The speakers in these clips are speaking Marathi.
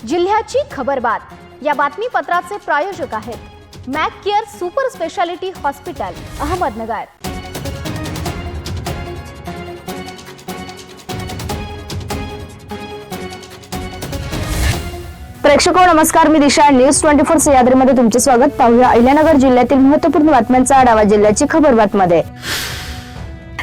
जिल्ह्याची खबरबात या बातमीपत्राचे प्रायोजक आहेत Mac care super speciality hospital Ahmednagar. प्रेक्षको नमस्कार, मी दिशा। न्यूज 24 सह्याद्रीमध्ये तुमचे स्वागत। पाहूया अहिल्यानगर जिल्ह्यातील महत्त्वपूर्ण बातम्यांचा आढावा जिल्ह्याची खबरबातमध्ये।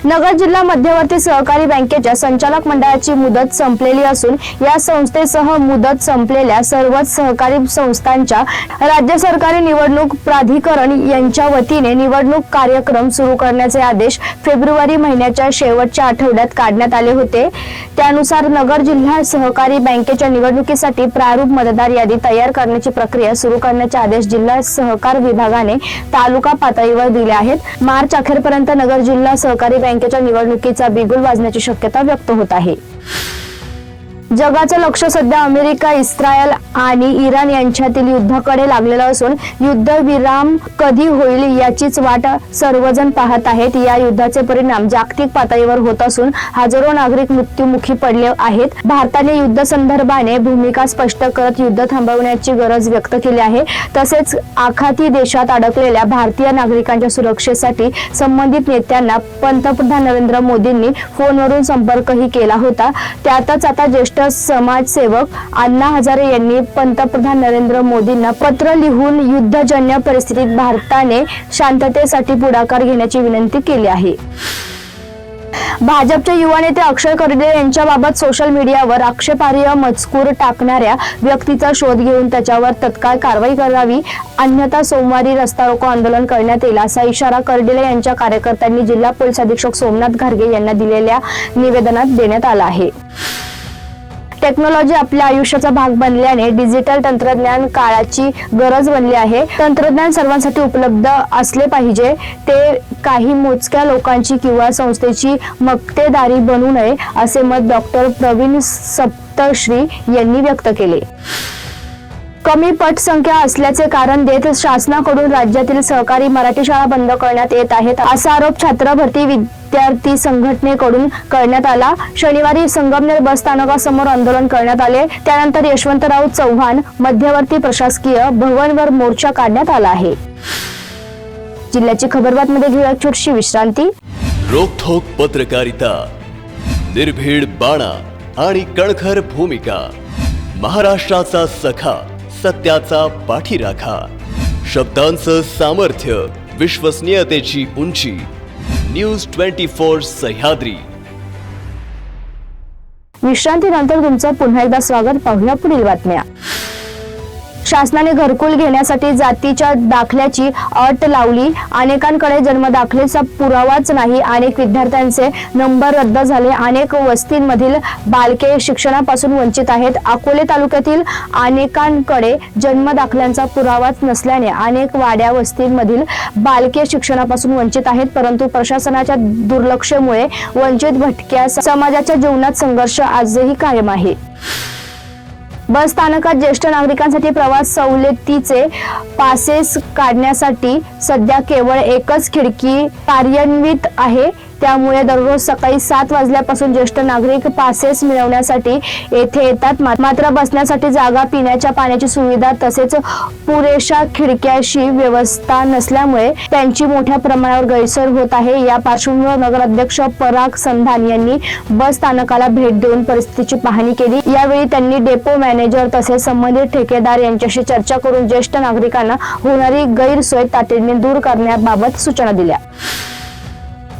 नगर जिल्हा मध्यवर्ती सहकारी बँकेच्या संचालक मंडळाची मुदत संपलेली असून या संस्थेसह मुदत संपलेल्या सर्वच सहकारी संस्थांच्या राज्य सरकारी निवडणूक प्राधिकरण यांच्या वतीने निवडणूक कार्यक्रम सुरू करण्याचे आदेश फेब्रुवारी महिन्याच्या शेवटच्या आठवड्यात काढण्यात आले होते। त्यानुसार नगर जिल्हा सहकारी बँकेच्या निवडणुकीसाठी प्रारूप मतदार यादी तयार करण्याची प्रक्रिया सुरू करण्याचे आदेश जिल्हा सहकार विभागाने तालुका पातळीवर दिले आहेत। मार्च अखेरपर्यंत नगर जिल्हा सहकारी बँकेच्या निवडणुकीचा बिगुल वाजण्याची शक्यता व्यक्त होत आहे। जगाचं लक्ष सध्या अमेरिका, इस्रायल आणि इराण यांच्यातील युद्धाकडे लागलेलं असून युद्धविराम कधी होईल याचीच वाट सर्वजण पाहत आहेत। या युद्धाचे परिणाम जागतिक पातळीवर होत असून हजारो नागरिक मृत्युमुखी पडले आहेत। भारताने युद्ध संदर्भाने भूमिका स्पष्ट करत युद्ध थांबवण्याची गरज व्यक्त केली आहे। तसेच आखाती देशात अडकलेल्या भारतीय नागरिकांच्या सुरक्षेसाठी संबंधित नेत्यांना पंतप्रधान नरेंद्र मोदींनी फोनवरून संपर्कही केला होता। त्यातच आता ज्येष्ठ समाजसेवक अण्णा हजारे यांनी पंतप्रधान नरेंद्र मोदींना पत्र लिहून युद्धजन्य परिस्थितीत भारताने शांततेसाठी पुढाकार घेण्याची विनंती केली आहे। भाजपचे युवा नेते अक्षय कर्डिले यांच्याबाबत सोशल मीडियावर आक्षेपार्ह मजकूर टाकणाऱ्या व्यक्तीचा शोध घेऊन त्याच्यावर तत्काळ कारवाई करावी, अन्यथा सोमवारी रस्ता रोको आंदोलन करण्यात येईल असा इशारा कर्डिले यांच्या कार्यकर्त्यांनी जिल्हा पोलीस अधीक्षक सोमनाथ घारगे यांना दिलेल्या निवेदनात देण्यात आला आहे। टेक्नॉलॉजी आपल्या आयुष्याचा भाग बनल्याने डिजिटल तंत्रज्ञान काळाची गरज बनली आहे। तंत्रज्ञान सर्वांसाठी उपलब्ध असले पाहिजे, ते काही मोजक्या लोकांची किंवा संस्थेची मक्तेदारी बनू नये असे मत डॉक्टर प्रवीण सप्तश्री यांनी व्यक्त केले। कमी पटसंख्या असल्याचे कारण देत शासनाकडून राज्यातील सहकारी मराठी शाळा बंद करण्यात येत आहेत असा आरोप छात्र भरती विद्यार्थी संघटनेकडून करण्यात आला। शनिवारी संगमनेर बस स्थानकासमोर आंदोलन करण्यात आले। त्यानंतर यशवंतराव चव्हाण मध्यवर्ती प्रशासकीय भवनवर मोर्चा काढण्यात आला आहे। जिल्ह्याची खबरबातमध्ये घेऊया छोटीशी विश्रांती। रोखोक पत्रकारिता, निर्भीड बाणा आणि कणखर भूमिका, महाराष्ट्राचा सखा, सत्याचा पाठीराखा, शब्दांचं सामर्थ्य, विश्वसनीयतेची उंची, न्यूज 24 सह्याद्री। विश्रांतीनंतर तुमचं पुन्हा एकदा स्वागत। पाहूया पुढील बातम्या। शासनाने घरकुल घेण्यासाठी जातीच्या दाखल्याची अट लावली। अनेकांकडे जन्मदाखलेचा पुरावाच नाही। अनेक विद्यार्थ्यांचे नंबर रद्द झाले। अनेक वस्तींमधील बालके शिक्षणापासून वंचित आहेत। अकोले तालुक्यातील अनेकांकडे जन्मदाखल्यांचा पुरावाच नसल्याने अनेक वाड्या वस्तींमधील बालके शिक्षणापासून वंचित आहेत। परंतु प्रशासनाच्या दुर्लक्षामुळे वंचित भटक्या समाजाच्या जीवनात संघर्ष आजही कायम आहे। बस स्थानकात ज्येष्ठ नागरिकांसाठी प्रवास सवलतीचे पासेस काढण्यासाठी सध्या केवळ एकच खिडकी कार्यान्वित आहे। त्यामुळे दररोज सकाळी 7 वाजल्यापासून ज्येष्ठ नागरिक पासेस मिळवण्यासाठी येथे येतात। मात्र बसण्यासाठी जागा, पिण्याच्या पाण्याची सुविधा तसेच पुरेशा खिडक्याशी व्यवस्था नसल्यामुळे त्यांची मोठ्या प्रमाणावर गैरसोय होत आहे। या पार्श्वभूमीवर नगराध्यक्ष पराग संधान यांनी बस स्थानकाला भेट देऊन परिस्थितीची पाहणी केली। यावेळी त्यांनी डेपो मॅनेजर तसेच संबंधित ठेकेदार यांच्याशी चर्चा करून ज्येष्ठ नागरिकांना होणारी गैरसोय तातडीने दूर करण्याबाबत सूचना दिल्या।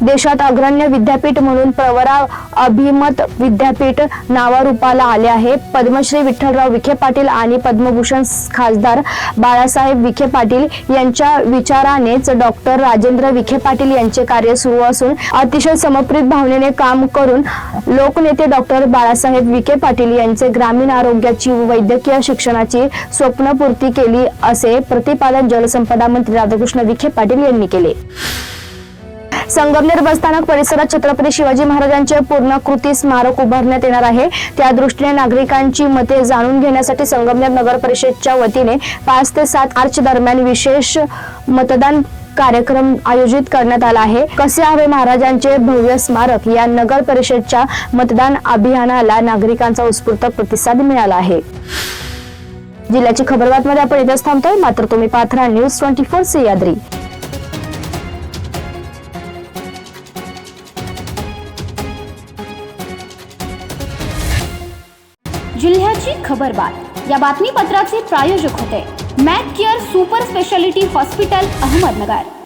देशात अग्रण्य विद्यापीठ म्हणून प्रवरा अभिमत विद्यापीठ नावारूपाला आले आहे। पद्मश्री विठ्ठलराव विखे पाटील आणि पद्मभूषण खासदार बाळासाहेब विखे पाटील यांच्या विचारानेच डॉक्टर राजेंद्र विखे पाटील यांचे कार्य सुरू असून अतिशय समर्पित भावनेने काम करून लोकनेते डॉक्टर बाळासाहेब विखे पाटील यांचे ग्रामीण आरोग्याची वैद्यकीय शिक्षणाची स्वप्नपूर्ती केली असे प्रतिपादन जलसंपदा मंत्री राधाकृष्ण विखे पाटील यांनी केले। संगमनेर बसस्थानक परिसरात छत्रपती शिवाजी महाराजांचे पूर्णाकृती स्मारक उभारण्यात येणार आहे। त्या दृष्टीने नागरिकांची मते जाणून घेण्यासाठी संगमनेर नगर परिषदेच्या वतीने 5 ते 7 मार्च दरम्यान विशेष मतदान कार्यक्रम आयोजित करण्यात आला आहे। कसे हवे महाराजांचे भव्य स्मारक या नगर परिषदेच्या मतदान अभियानाला नागरिकांचा उत्स्फूर्त प्रतिसाद मिळाला आहे। जिल्ह्याची खबर बातमीमध्ये आपण इथेच थांबतोय, मात्र तुम्ही पाहत राहा न्यूज 24 सह्याद्री. जिल्ह्याची खबरबात या बातमीपत्राचे प्रायोजक होते Mac care super speciality hospital, Ahmednagar.